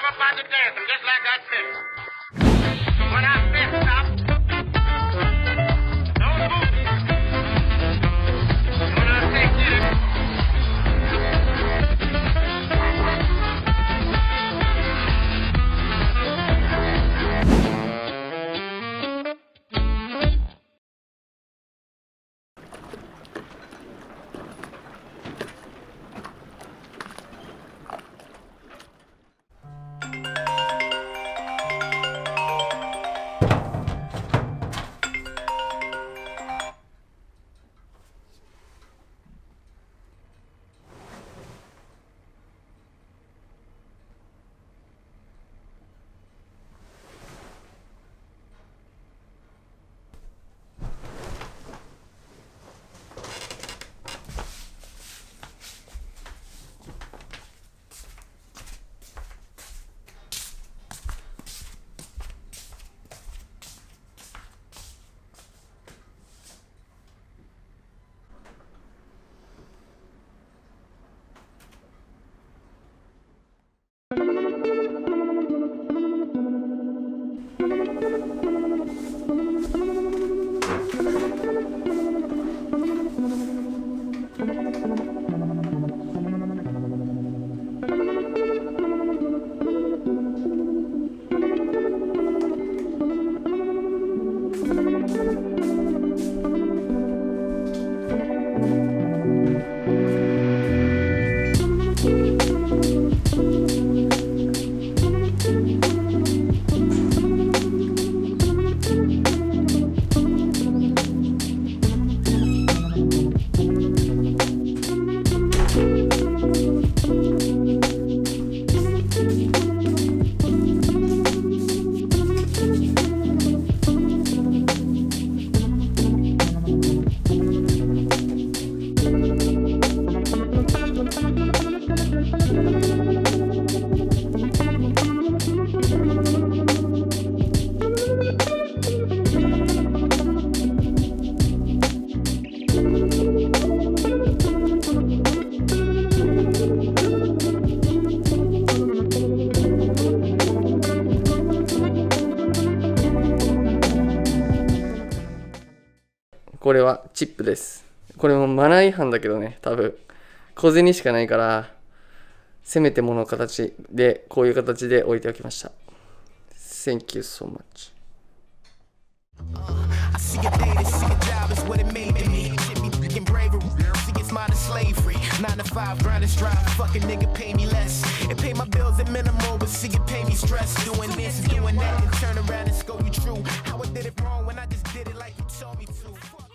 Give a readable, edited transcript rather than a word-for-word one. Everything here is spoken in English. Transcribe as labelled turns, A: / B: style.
A: up out the dancing, just like I said. When I said stop, don't move. When I say get it.
B: これはチップです。これもマナー違反だけどね、多分小銭しかないから、せめてもの形でこういう形で置いておきました。Thank you so much. I see a day to see a job is what it made me. Shit me thinking bravery. See it's mine is slavery. 9 to 5 grind and strive. Fucking nigga pay me less. It pay my bills at minimal, but see it pay me stress. Doing this, doing that, and turn around and scold you true. How I did it wrong when I just did it like you told me to.